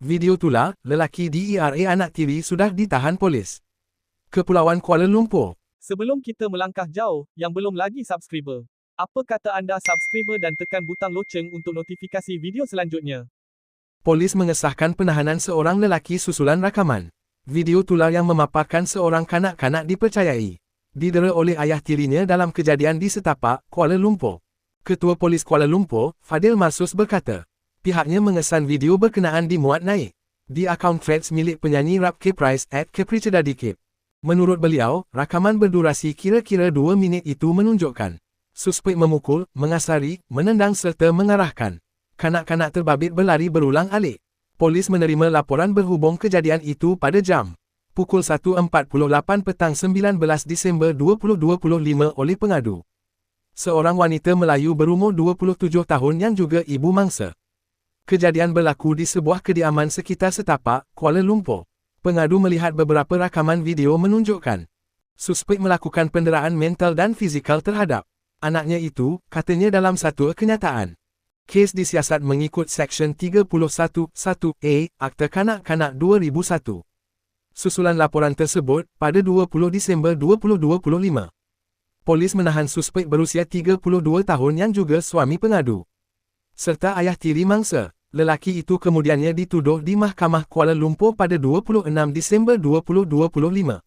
Video tular, lelaki DERA anak tiri sudah ditahan polis. Kepulauan Kuala Lumpur. Sebelum kita melangkah jauh, yang belum lagi subscriber, apa kata anda subscriber dan tekan butang loceng untuk notifikasi video selanjutnya? Polis mengesahkan penahanan seorang lelaki susulan rakaman. Video tular yang memaparkan seorang kanak-kanak dipercayai didera oleh ayah tirinya dalam kejadian di Setapak, Kuala Lumpur. Ketua Polis Kuala Lumpur, Fadil Marsus berkata, pihaknya mengesan video berkenaan dimuat naik di akaun Threads milik penyanyi rap K-Price @KepriCedadikip. Menurut beliau, rakaman berdurasi kira-kira 2 minit itu menunjukkan suspek memukul, mengasari, menendang serta mengarahkan kanak-kanak terbabit berlari berulang-alik. Polis menerima laporan berhubung kejadian itu pada jam pukul 1.48 petang 19 Disember 2025 oleh pengadu. Seorang wanita Melayu berumur 27 tahun yang juga ibu mangsa. Kejadian berlaku di sebuah kediaman sekitar Setapak, Kuala Lumpur. Pengadu melihat beberapa rakaman video menunjukkan suspek melakukan penderaan mental dan fizikal terhadap anaknya itu, katanya dalam satu kenyataan. Kes disiasat mengikut Seksyen 31(1)(a) Akta Kanak-Kanak 2001. Susulan laporan tersebut, pada 20 Disember 2025, polis menahan suspek berusia 32 tahun yang juga suami pengadu serta ayah tiri mangsa. Lelaki itu kemudiannya dituduh di Mahkamah Kuala Lumpur pada 26 Disember 2025.